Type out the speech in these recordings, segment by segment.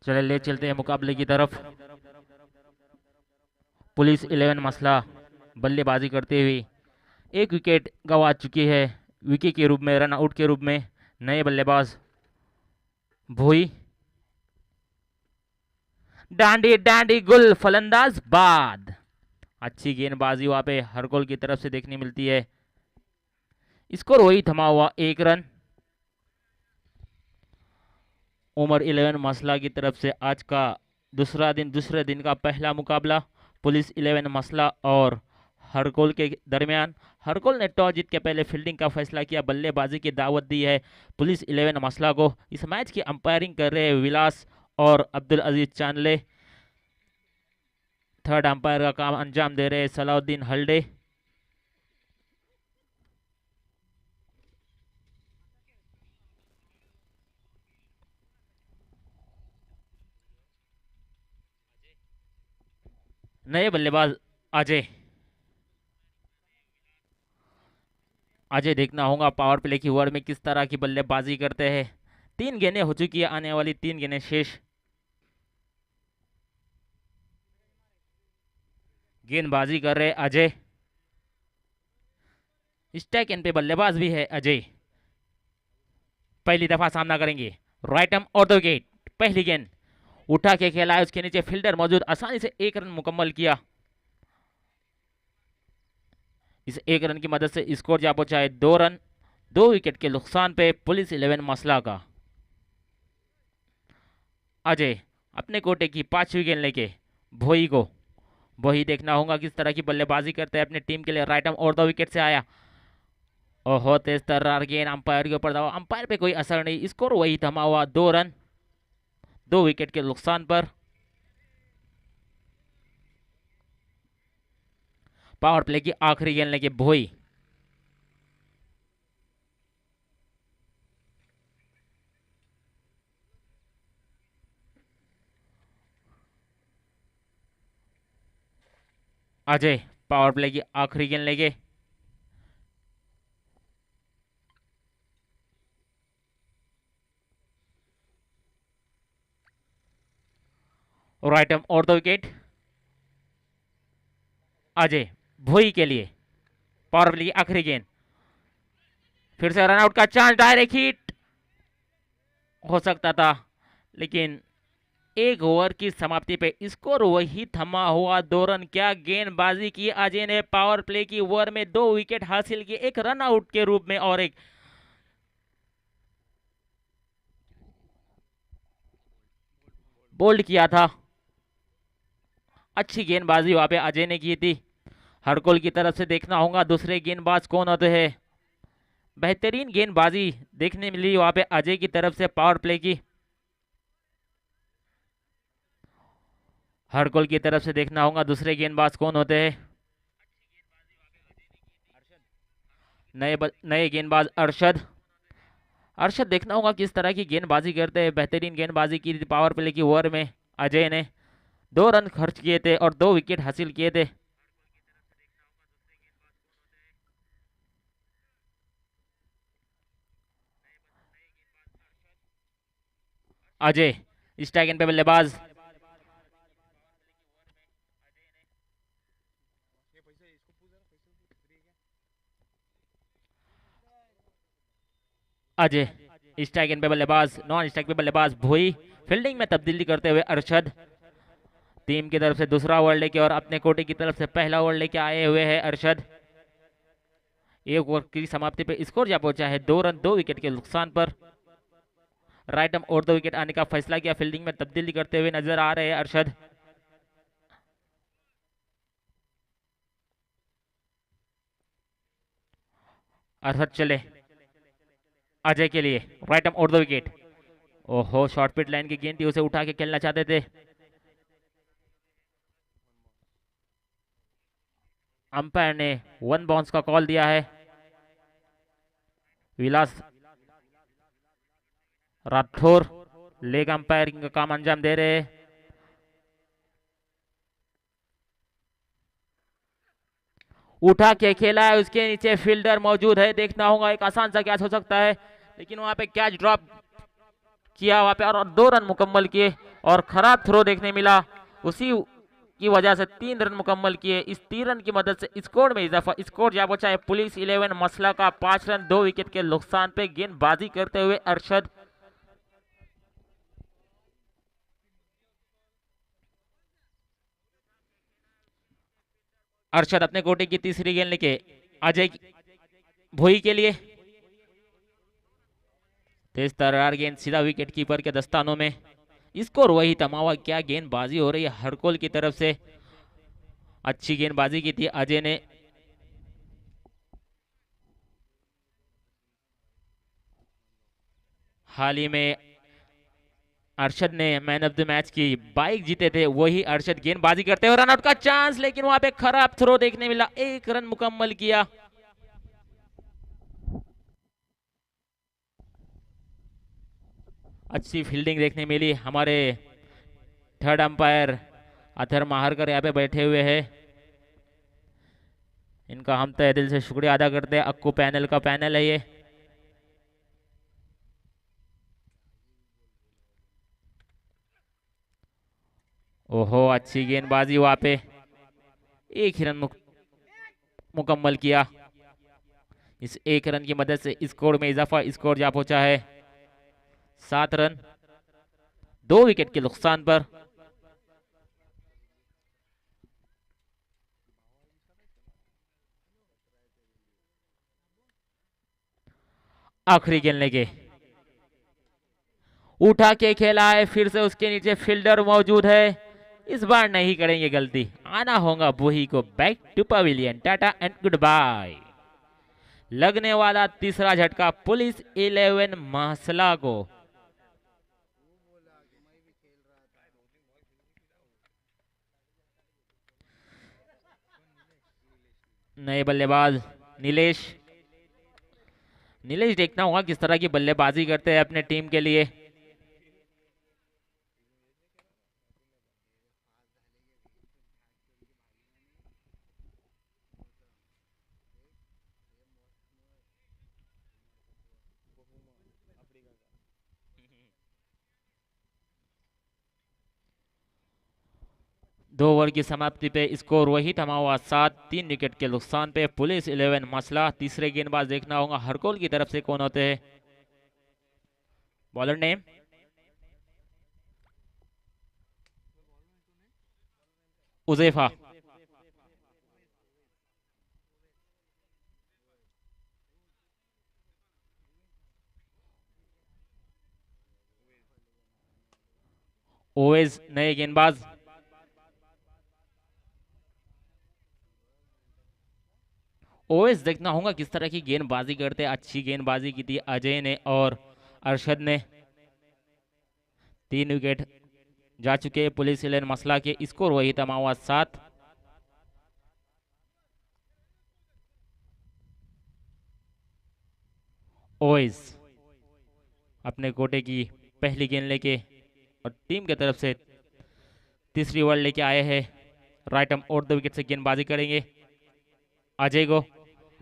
चले ले चलते हैं मुकाबले की तरफ। पुलिस 11 मसला बल्लेबाजी करते हुए एक विकेट गंवा चुकी है। विकेट के रूप में, रन आउट के रूप में नए बल्लेबाज भोई। डांडी डांडी गुल फलंदाज बाद। अच्छी गेंदबाजी वहां पे हरकोल की तरफ से देखने मिलती है। स्कोर वही थमा हुआ 1 रन। उमर 11 मसला की तरफ से आज का दूसरे दिन का पहला मुकाबला पुलिस 11 मसला और हरकोल के दरमियान। हरकोल ने टॉस जीत के पहले फील्डिंग का फैसला किया, बल्लेबाजी की दावत दी है पुलिस 11 मसला को। इस मैच की अंपायरिंग कर रहे हैं विलास और अब्दुल अजीज चांदले। थर्ड अंपायर का काम अंजाम दे रहे हैं सलाउद्दीन हल्डे। नए बल्लेबाज अजय। अजय देखना होगा पावर प्ले की ओवर में किस तरह की बल्लेबाजी करते हैं। 3 गेंदें हो चुकी है, आने वाली 3 गेंदें शेष। गेंदबाजी कर रहे अजय। स्ट्राइक एंड पे बल्लेबाज भी है अजय। पहली दफा सामना करेंगे। राइट आर्म और द विकेट। पहली गेंद उठा के खेला है, उसके नीचे फील्डर मौजूद, आसानी से 1 रन मुकम्मल किया। इस 1 रन की मदद से स्कोर जा पहुंचा है 2 रन। 2 विकेट के नुकसान पे पुलिस 11 मसला का। अजय अपने कोटे की 5वीं गेंद लेके भोई को। भोई देखना होगा किस तरह की बल्लेबाजी करते हैं अपनी टीम के लिए। राइट आर्म और द विकेट से आया। ओहो, तेज तर्रार गेंद, अंपायर के ऊपर दबाव, अंपायर पे कोई असर नहीं। स्कोर वही थमा हुआ 2 रन। 2 विकेट के नुकसान पर। पावर प्ले की आखिरी गेंद लेके भोई। अजय पावर प्ले की आखिरी गेंद लेके। राइट आर्म और द विकेट। अजय भोई के लिए पावर प्ले की आखिरी गेंद। फिर से रन आउट का चांस, डायरेक्ट हिट हो सकता था, लेकिन 1 ओवर की समाप्ति पे स्कोर वही थमा हुआ 2 रन। क्या गेंदबाजी की अजय ने पावर प्ले की ओवर में 2 विकेट हासिल किए, 1 रन आउट के रूप में और 1 बोल्ड किया था। अच्छी गेंदबाजी वहां पे अजय ने की थी। हरकोल की तरफ से देखना होगा दूसरे गेंदबाज कौन होते हैं। बेहतरीन गेंदबाजी देखने मिली वहां पे अजय की तरफ से पावर प्ले की। हरकोल की तरफ से देखना होगा दूसरे गेंदबाज कौन होते हैं। नए गेंदबाज अरशद। अरशद देखना होगा किस तरह की गेंदबाजी करते हैं। बेहतरीन गेंदबाजी की थी पावर प्ले की ओवर में अजय ने। 2 रन खर्च किए थे और 2 विकेट हासिल किए थे। अजय स्ट्राइक एंड पे बल्लेबाज। अजय स्ट्राइक एंड पे बल्लेबाज, नॉन स्ट्राइक पे बल्लेबाज भोई। फील्डिंग में तब्दीली करते हुए अरशद। टीम की तरफ से दूसरा ओवर लेके और अपने कोटे की तरफ से पहला ओवर लेके आए हुए हैं अरशद। 1 ओवर की समाप्ति पे स्कोर जा पहुंचा है 2 रन, 2 विकेट के नुकसान पर। राइट आर्म और 2 विकेट आने का फैसला किया। फील्डिंग में तब्दीली करते हुए नजर आ रहे हैं अरशद। अरशद चले अजय के लिए। राइट आर्म और 2 विकेट। ओहो, शॉर्ट पिट लाइन की गेंद थी, उसे उठा के खेलना चाहते थे। अंपायर ने 1 बाउंस का कॉल दिया है। विलास राठौर लेग अंपायरिंग का काम अंजाम दे रहे हैं। उठा के खेला है, उसके नीचे फील्डर मौजूद है। देखना होगा एक आसान सा कैच हो सकता है, लेकिन वहां पे कैच ड्रॉप किया वहां पे और 2 रन मुकम्मल किए और खराब थ्रो देखने मिला, उसी की वजह से 3 रन मुकम्मल किए। इस 3 रन की मदद से स्कोर में इजाफा, स्कोर जा पहुंचा है पुलिस 11 मसला का 5 रन 2 विकेट के नुकसान पे गेंदबाजी करते हुए अरशद। अरशद अपने कोटे की तीसरी गेंद लेके अजय भोई के लिए, तेज तर्रार गेंद सीधा विकेट कीपर के दस्तानों में। स्कोर वही थमा हुआ, क्या गेंदबाजी हो रही है हरकोल की तरफ से, अच्छी गेंदबाजी की थी अजय ने। हाल ही में अरशद ने मैन ऑफ द मैच की बाइक जीते थे, वही अरशद गेंदबाजी करते हुए रनआउट का चांस, लेकिन वहां पे खराब थ्रो देखने मिला, 1 रन मुकम्मल किया। अच्छी फील्डिंग देखने मिली, हमारे थर्ड अंपायर अथर माहरकर यहाँ पे बैठे हुए हैं, इनका हम तहे दिल से शुक्रिया अदा करते हैं। अक्कू पैनल का पैनल है ये। ओहो, अच्छी गेंदबाजी वहां पे, 1 ही रन मुकम्मल किया। इस 1 रन की मदद से स्कोर में इजाफा, स्कोर जा पहुंचा है 7 रन 2 विकेट के नुकसान पर। आखिरी गेंद लेके उठा के खेला है, फिर से उसके नीचे फील्डर मौजूद है, इस बार नहीं करेंगे गलती, आना होगा बुही को back to pavilion. Tata and goodbye. लगने वाला तीसरा झटका पुलिस 11 मासला को। नए बल्लेबाज नीलेश, नीलेश देखना होगा किस तरह की बल्लेबाजी करते हैं अपने टीम के लिए। दो ओवर की समाप्ति पे स्कोर वही थमा हुआ 7, 3 विकेट के नुकसान पे पुलिस 11 मसला। तीसरे गेंदबाज देखना होगा हरकोल की तरफ से कौन होते हैं। बॉलर नेम उजैफा, ओवेज नए गेंदबाज। ओवेज देखना होगा किस तरह की गेंदबाजी करते हैं, अच्छी गेंदबाजी की थी अजय ने और अरशद ने। 3 विकेट जा चुके हैं पुलिस 11 मसला के, स्कोर वही थमा हुआ 7। ओवेज अपने कोटे की पहली गेंद लेके और टीम की तरफ से तीसरी ओवर लेके आए हैं। राइट आर्म और 2 विकेट से गेंदबाजी करेंगे अजय को।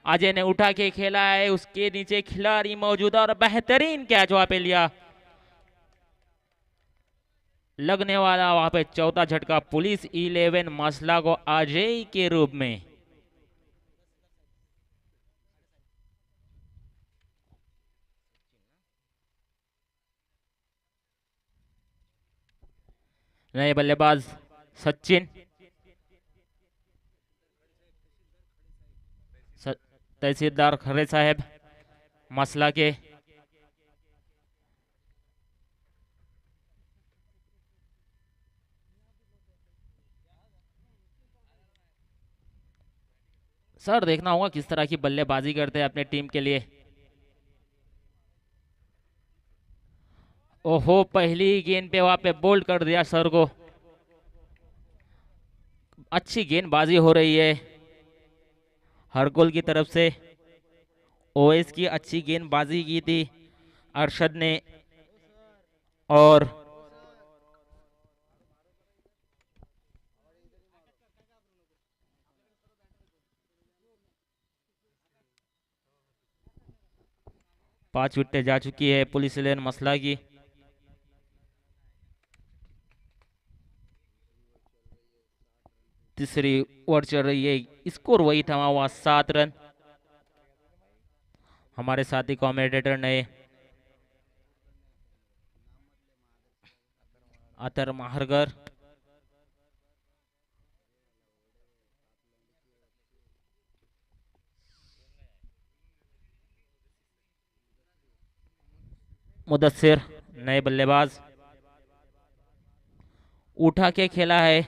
अजय ने उठा के खेला है, उसके नीचे खिलाड़ी मौजूद और बेहतरीन कैच वहां पे लिया। लगने वाला वहां पे चौथा झटका पुलिस 11 मसला को अजय के रूप में। नए बल्लेबाज सचिन, तहसीलदार खरे साहब मसला के। सर देखना होगा किस तरह की बल्लेबाजी करते हैं अपने टीम के लिए। ओहो, पहली गेंद पे वहां पे बोल्ड कर दिया सर को। अच्छी गेंदबाजी हो रही है हरगोल की तरफ से। ओएस की अच्छी गेंदबाजी की थी अरशद ने और पांच विकेटें जा चुकी है पुलिस लेन मसला की। तीसरी ओवर चल रही है, स्कोर वही थमा हुआ 7 रन। हमारे साथी कमेंटेटर ने अतर माहरगर, मुदस्सिर नए बल्लेबाज, उठा के खेला है,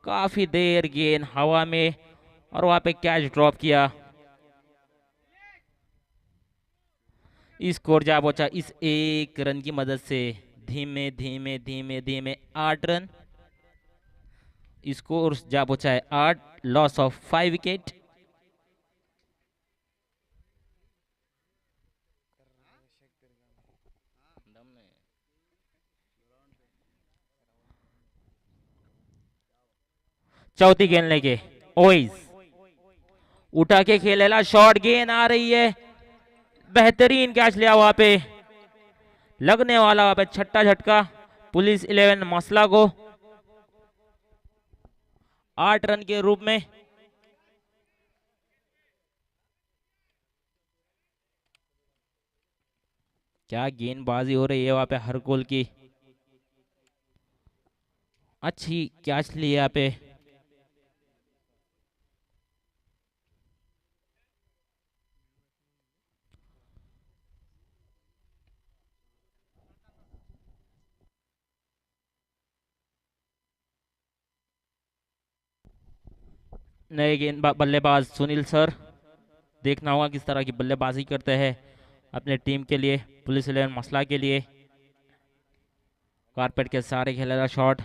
काफी देर गेंद हवा में और वहां पे कैच ड्रॉप किया। स्कोर जा पहुंचा इस 1 रन की मदद से धीमे धीमे धीमे धीमे 8 रन। स्कोर जा पहुंचा है 8, लॉस ऑफ 5 विकेट। चौथी गेंद लेके ओइस उठा के खेलेला, शॉर्ट गेंद आ रही है, बेहतरीन कैच लिया वहां पे, लगने वाला वहां पे छठा झटका पुलिस 11 मसला को 8 रन के रूप में। क्या गेंदबाजी हो रही है वहां पे हरकोल की, अच्छी कैच ली यहाँ पे। नए गेंद बल्लेबाज सुनील सर, देखना होगा किस तरह की बल्लेबाजी करते हैं अपने टीम के लिए, पुलिस 11 मसला के लिए। कारपेट के सारे खेलेगा शॉट,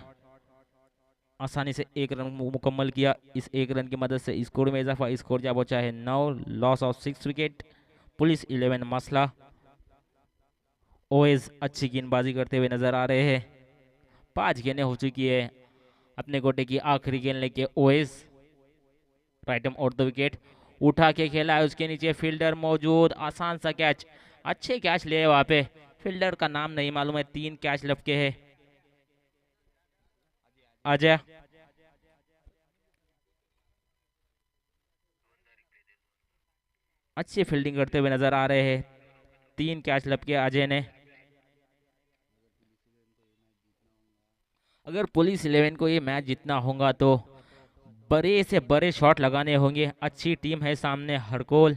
आसानी से 1 रन मुकम्मल किया। इस 1 रन की मदद से स्कोर में इजाफा, स्कोर जा पहुंचा है 9, लॉस ऑफ 6 विकेट पुलिस 11 मसला। ओएस अच्छी गेंदबाजी करते हुए नजर आ रहे हैं, 5 गेंदें हो चुकी है, अपने गोटे की आखिरी गेंद लेके ओएस राइट और 2 विकेट। उठा के खेला है, उसके नीचे फील्डर मौजूद, आसान सा कैच, अच्छे कैच लिए वहां पे, फील्डर का नाम नहीं मालूम है, 3 कैच लपके है। अजय अच्छी फील्डिंग करते हुए नजर आ रहे हैं, 3 कैच लपके अजय ने। अगर पुलिस 11 को ये मैच जीतना होगा तो बड़े से बड़े शॉट लगाने होंगे। अच्छी टीम है सामने हरकोल,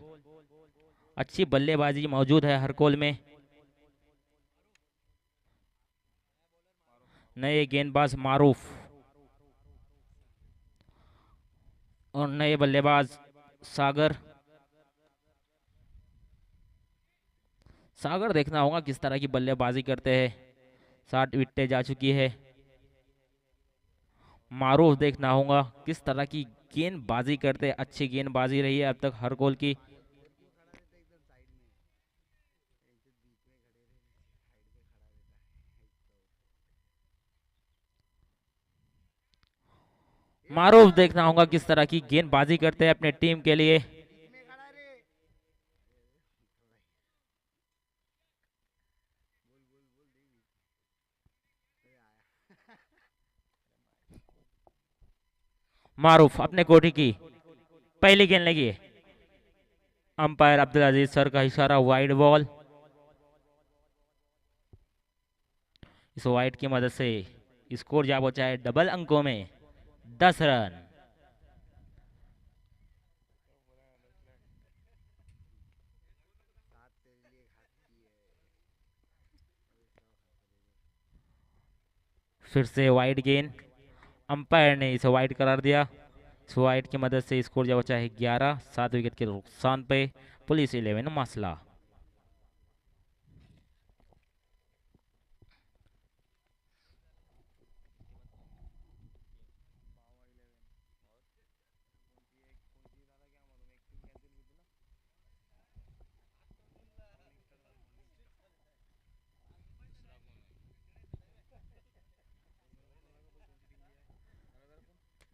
अच्छी बल्लेबाजी मौजूद है हरकोल में। नए गेंदबाज मारूफ और नए बल्लेबाज सागर। सागर देखना होगा किस तरह की बल्लेबाजी करते हैं, 60 विकेटें जा चुकी है। मारूफ देखना होगा किस तरह की गेंदबाजी करते हैं, अच्छी गेंदबाजी रही है अब तक हरकोल की। मारूफ देखना होगा किस तरह की गेंदबाजी करते हैं अपने टीम के लिए। मारूफ अपने कोठी की पहली गेंद लगी है, अंपायर अब्दुल अजीज सर का इशारा, वाइड बॉल। इस वाइड की मदद से स्कोर जा पहुंचा है डबल अंकों में, 10 रन। फिर से वाइड गेंद, अंपायर ने इसे वाइड करार दिया। इस वाइड की मदद से स्कोर जा पहुंचा है 11, 7 विकेट के नुकसान पे पुलिस 11 मसला।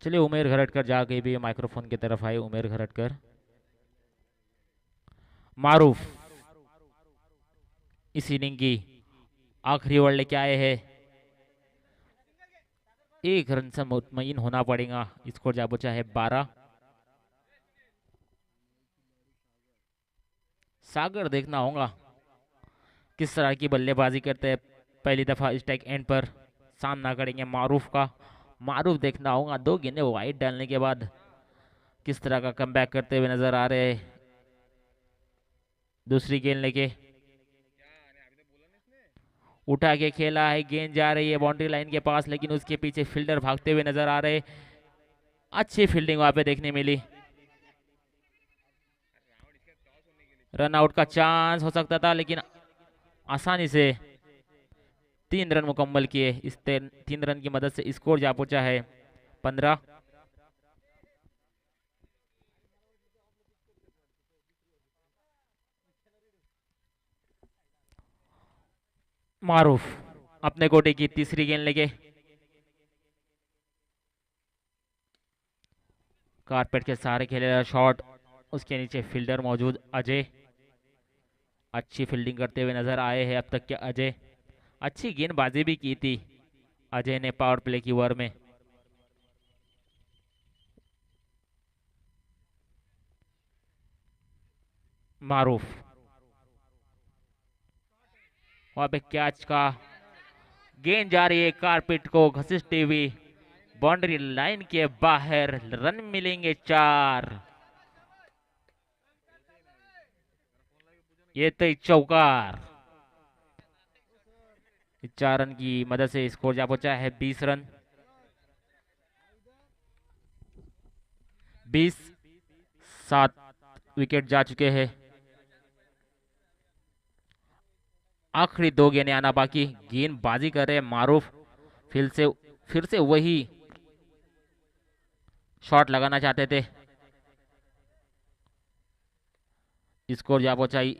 चलिए उमेर घरटकर जाके भी माइक्रोफोन की तरफ आए। उमेर घरटकर, मारूफ इस इनिंग की आखिरी ओवर लेके आए हैं। एक रन से मुतमईन होना पड़ेगा। स्कोर जा पहुंचा है 12। सागर देखना होगा किस तरह की बल्लेबाजी करते हैं। पहली दफा स्ट्राइक एंड पर सामना करेंगे मारूफ का। मारूफ देखना होगा 2 गेंदें वाइड डालने के बाद किस तरह का कमबैक करते हुए नजर आ रहे हैं। दूसरी गेंद लेके उठा के खेला है, गेंद जा रही है बाउंड्री लाइन के पास, लेकिन उसके पीछे फील्डर भागते हुए नजर आ रहे। अच्छी फील्डिंग वहां पे देखने मिली। रन आउट का चांस हो सकता था, लेकिन आसानी से 3 रन मुकम्मल किए। इस 3 रन की मदद से स्कोर जा पहुंचा है 15। मारूफ अपने कोटे की तीसरी गेंद लेके कारपेट के सहारे खेलेगा शॉट। उसके नीचे फील्डर मौजूद अजय। अच्छी फील्डिंग करते हुए नजर आए हैं अब तक के अजय। अच्छी गेंदबाजी भी की थी अजय ने पावर प्ले की ओवर में। मारूफ वहां पे कैच का गेंद जा रही है कारपेट को घसीटती हुई बाउंड्री लाइन के बाहर। रन मिलेंगे 4। ये तो चौकार। 4 रन की मदद से स्कोर जा पहुंचा है 20 रन। 20-7 विकेट जा चुके हैं। आखिरी 2 गेंदें आना बाकी। गेंदबाजी कर रहे मारूफ। फिर से वही शॉट लगाना चाहते थे। स्कोर जा पहुंचाई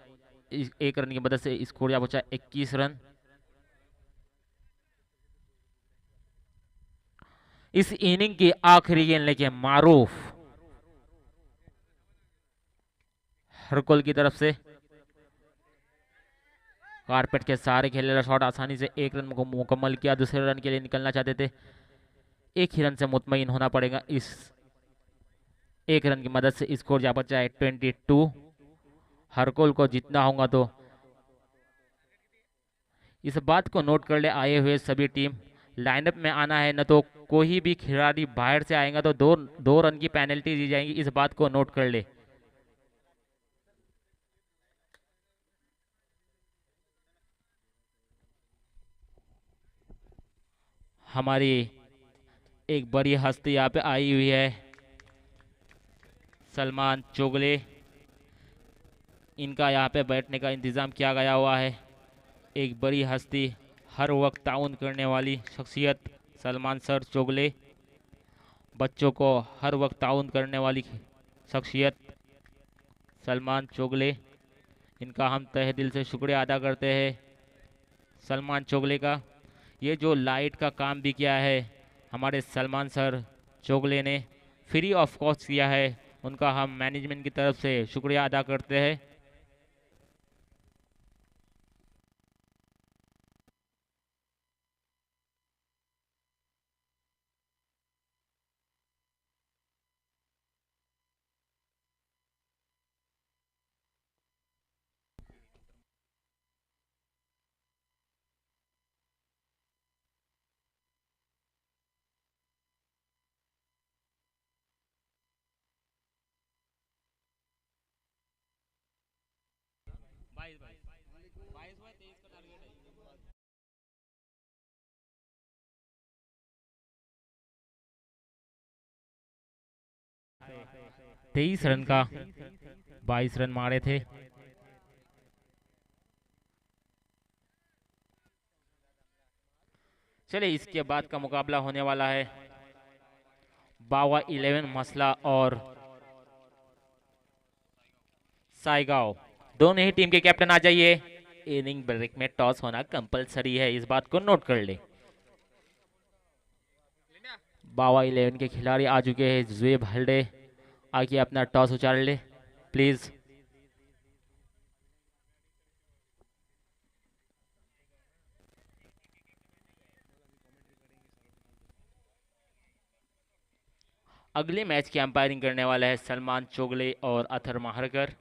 1 रन की मदद से स्कोर जा पहुंचा 21 रन। इस इनिंग की आखिरी गेंद लेके मारूफ हरकुल की तरफ से कारपेट के सहारे खेले शॉट आसानी से 1 रन को मुकम्मल किया। दूसरे रन के लिए निकलना चाहते थे। 1 ही रन से मुतमईन होना पड़ेगा। इस 1 रन की मदद से स्कोर जा पहुंचा है 22। हरकुल को जीतना होगा तो इस बात को नोट कर ले आए हुए सभी टीम लाइनअप में आना है, न तो कोई भी खिलाड़ी बाहर से आएगा तो 2 रन की पेनल्टी दी जाएगी। इस बात को नोट कर ले। हमारी एक बड़ी हस्ती यहाँ पे आई हुई है, सलमान चोगले। इनका यहाँ पे बैठने का इंतज़ाम किया गया हुआ है। एक बड़ी हस्ती, हर वक्त ताउन करने वाली शख्सियत सलमान सर चोगले। बच्चों को हर वक्त ताउन करने वाली शख्सियत सलमान चोगले। इनका हम तहे दिल से शुक्रिया अदा करते हैं सलमान चोगले का। ये जो लाइट का काम भी किया है हमारे सलमान सर चोगले ने, फ्री ऑफ कॉस्ट किया है। उनका हम मैनेजमेंट की तरफ से शुक्रिया अदा करते हैं। तेईस रन का 22 रन मारे थे। चलिए इसके बाद का मुकाबला होने वाला है बावा 11 मसला और साइगांव। दोनों ही टीम के कैप्टन आ जाइए। इनिंग ब्रेक में टॉस होना कंपलसरी है, इस बात को नोट कर ले। बावा 11 के खिलाड़ी आ चुके हैं। जुएब हल्डे आके अपना टॉस उछाल ले प्लीज। अगले मैच की अंपायरिंग करने वाले हैं सलमान चोगले और अथर माहरकर।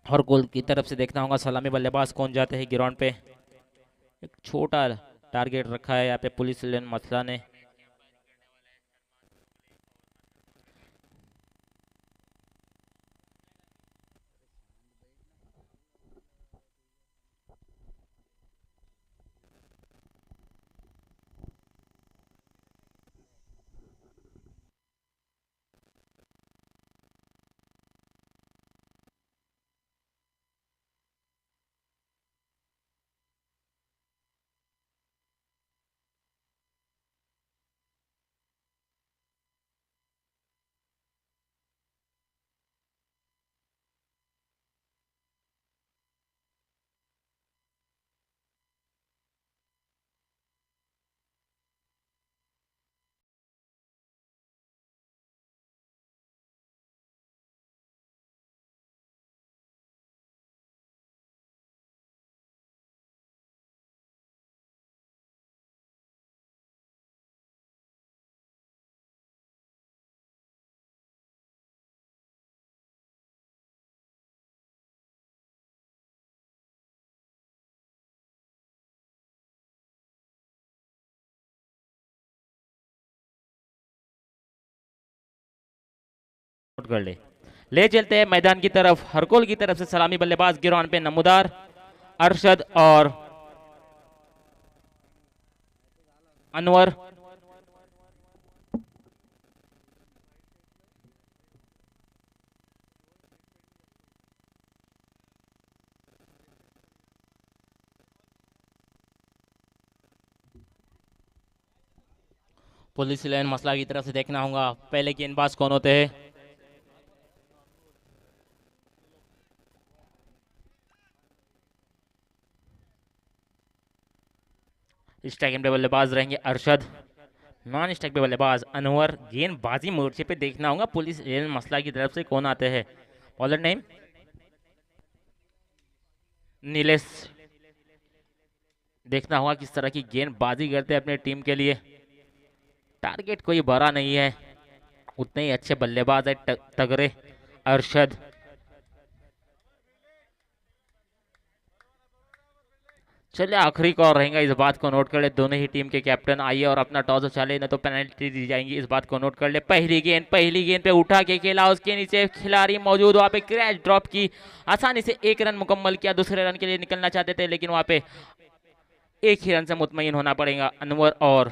और गोल की तरफ से देखना होगा सलामी बल्लेबाज कौन जाते हैं ग्राउंड पे। एक छोटा टारगेट रखा है यहाँ पे पुलिस लाइन मसला ने। नोट कर ले चलते हैं मैदान की तरफ। हरकोल की तरफ से सलामी बल्लेबाज ग्राउंड पे नमूदार अरशद और अनवर। पुलिस लाइन मसला की तरफ से देखना होगा पहले गेंदबाज कौन होते हैं। स्ट्राइक पे बल्लेबाज रहेंगे अरशद, नॉन स्ट्राइक पे बल्लेबाज अनवर। गेंदबाजी मोर्चे पे देखना होगा पुलिस लाइन मसला की तरफ से कौन आते हैं। Bowler name Nilesh. देखना होगा किस तरह की गेंदबाजी करते हैं अपने टीम के लिए। टारगेट कोई बड़ा नहीं है, उतने ही अच्छे बल्लेबाज है तगड़े अरशद। चलिए आखिरी कॉल रहेगा, इस बात को नोट कर ले दोनों ही टीम के कैप्टन। आइए और अपना टॉस उछाले, न तो पेनल्टी दी जाएंगी, इस बात को नोट कर ले। पहली गेंद पे उठा के खेला, उसके नीचे खिलाड़ी मौजूद, वहां पे क्रैश ड्रॉप की, आसानी से एक रन मुकम्मल किया। दूसरे रन के लिए निकलना चाहते थे लेकिन वहां पे एक ही रन से मुतमईन होना पड़ेगा अनवर और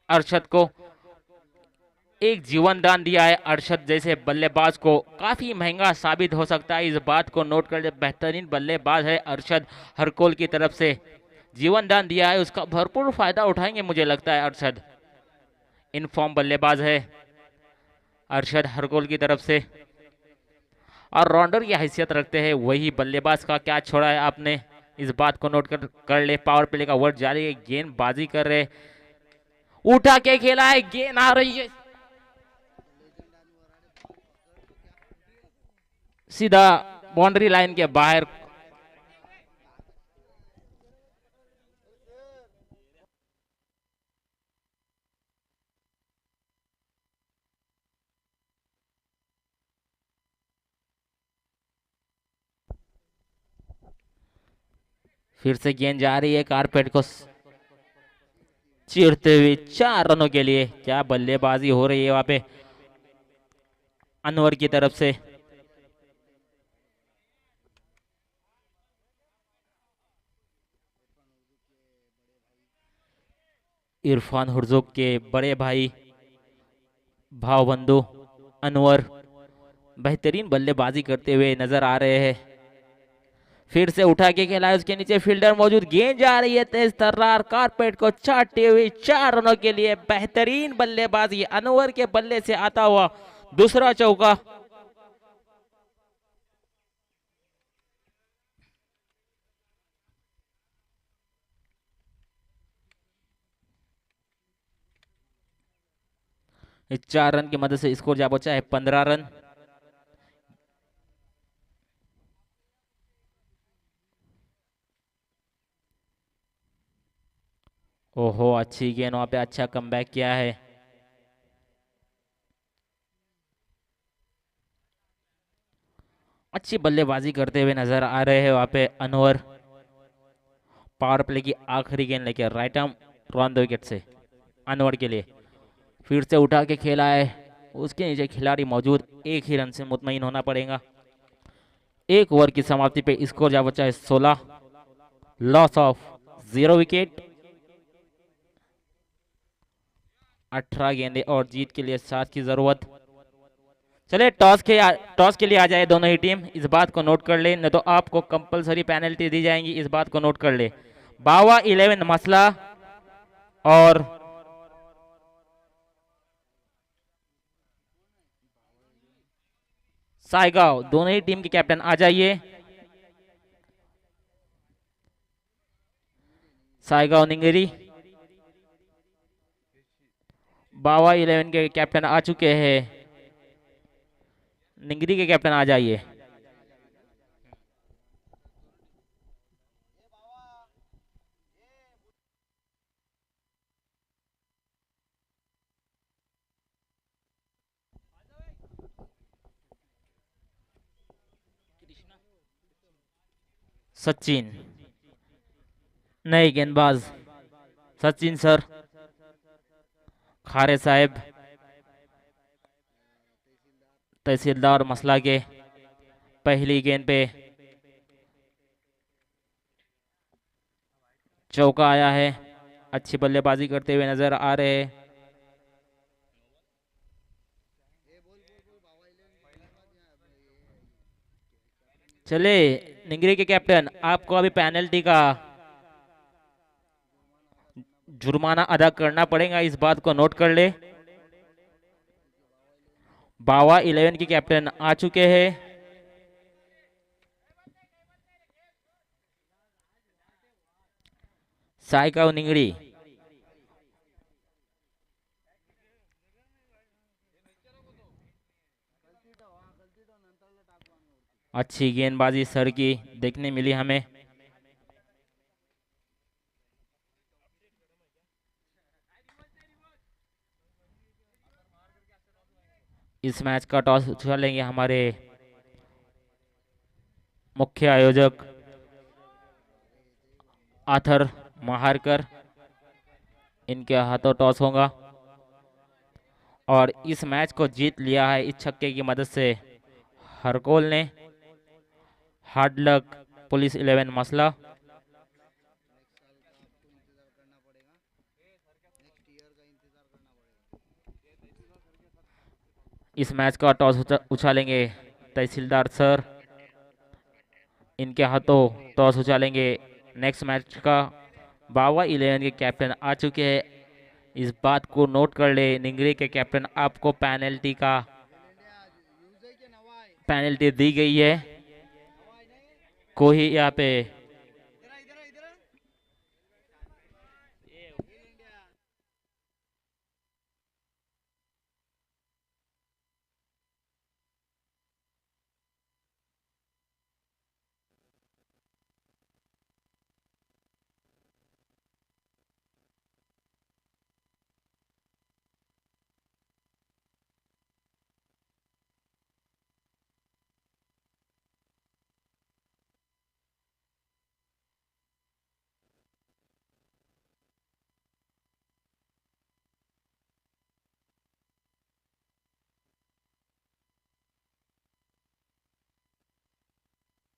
अरशद को। एक जीवन दान दिया है अरशद जैसे बल्लेबाज को, काफी महंगा साबित हो सकता है, इस बात को नोट कर ले। बेहतरीन बल्लेबाज है अरशद, हरकोल की तरफ से जीवन दान दिया है, उसका भरपूर फायदा उठाएंगे मुझे लगता है अरशद। इन फॉर्म बल्लेबाज है अरशद हरकोल की तरफ से, और राउंडर की हैसियत रखते हैं। वही बल्लेबाज का क्या छोड़ा है आपने, इस बात को नोट कर ले। पावर प्ले का वर्ड जारी है, गेंदबाजी कर रहे, उठा के खेला है, गेंद आ रही है सीधा बाउंड्री लाइन के बाहर। फिर से गेंद जा रही है कारपेट को चीरते हुए 4 रनों के लिए। क्या बल्लेबाजी हो रही है वहां पे अनवर की तरफ से। इरफान हुर्जुक के बड़े भाई भावबंधु अनवर बेहतरीन बल्लेबाजी करते हुए नजर आ रहे हैं। फिर से उठा के खेला है, उसके नीचे फील्डर मौजूद, गेंद जा रही है तेज तर्रार, कारपेट को चाटते हुए 4 रनों के लिए। बेहतरीन बल्लेबाजी अनवर के बल्ले से आता हुआ दूसरा चौका। इस 4 रन की मदद से स्कोर जा पहुंचा है 15 रन। ओहो, अच्छी गेंद वहां पे, अच्छा कमबैक किया है। अच्छी बल्लेबाजी करते हुए नजर आ रहे हैं वहां पे अनवर। पावर प्ले की आखिरी गेंद लेके राइट आर्म रन 2 विकेट से अनवर के लिए। फिर से उठा के खेला है, उसके नीचे खिलाड़ी मौजूद, एक ही रन से मुतमईन होना पड़ेगा। 1 ओवर की समाप्ति पे स्कोर जा बचा है 16, लॉस ऑफ 0 विकेट। 18 गेंदे और जीत के लिए 7 की जरूरत। चले टॉस के लिए आ जाए दोनों ही टीम, इस बात को नोट कर ले, नहीं तो आपको कंपलसरी पेनल्टी दी जाएंगी, इस बात को नोट कर ले। बावा 11 मसला और साइगांव, दोनों ही टीम के कैप्टन आ जाइए। साइगांव निंगरी, बावा 11 के कैप्टन आ चुके हैं, निंगरी के कैप्टन आ जाइए। सचिन, नए गेंदबाज सचिन सर, खारे साहब, तहसीलदार मसला के पहली गेंद पे चौका आया है। अच्छी बल्लेबाजी करते हुए नजर आ रहे हैं। चले निंगरी के कैप्टन, आपको अभी पेनल्टी का जुर्माना अदा करना पड़ेगा, इस बात को नोट कर ले। बावा 11 के कैप्टन आ चुके हैं। साइकाव निंगड़ी, अच्छी गेंदबाजी सर की देखने मिली हमें। इस मैच का टॉस उछालेंगे हमारे मुख्य आयोजक आथर महारकर, इनके हाथों टॉस होगा। और इस मैच को जीत लिया है इस छक्के की मदद से हरकोल ने। हार्ड लक पुलिस 11 मसला। इस मैच का टॉस उछालेंगे तहसीलदार सर, इनके हाथों टॉस उछालेंगे नेक्स्ट मैच का। बावा 11 के कैप्टन आ चुके हैं, इस बात को नोट कर ले। निंगरी के कैप्टन, आपको पेनल्टी दी गई है, कोई यहाँ पे